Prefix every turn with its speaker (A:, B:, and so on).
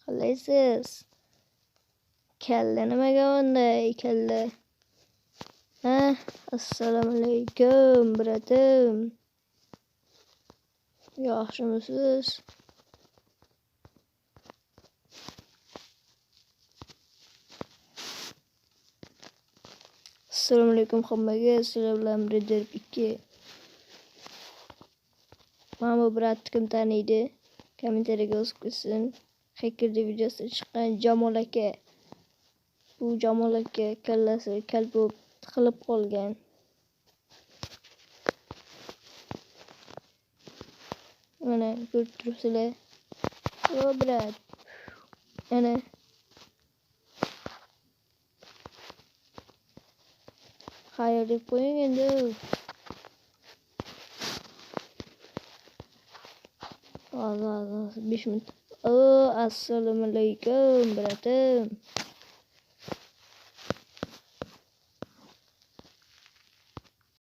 A: Qalaysiz? Kalla nimaga bunday kalla? Ha? Assalomu alaykum, bratim. Yaxshimisiz? Assalomu alaykum hammaga. Sizlar bilan Breder 2. Mana bu brat kim taniydi? Kommentariyaga yozib qo'ysin. Hackerda videosida chiqqan Jamol aka. Bu Jamol aka kallasi kal bo'lib tiqilib qolgan. Mana ko'rib turibsizlar. O brat. Ana xayr deb qo'ying endi. Hozir 5 minut. Assalomu alaykum bratim.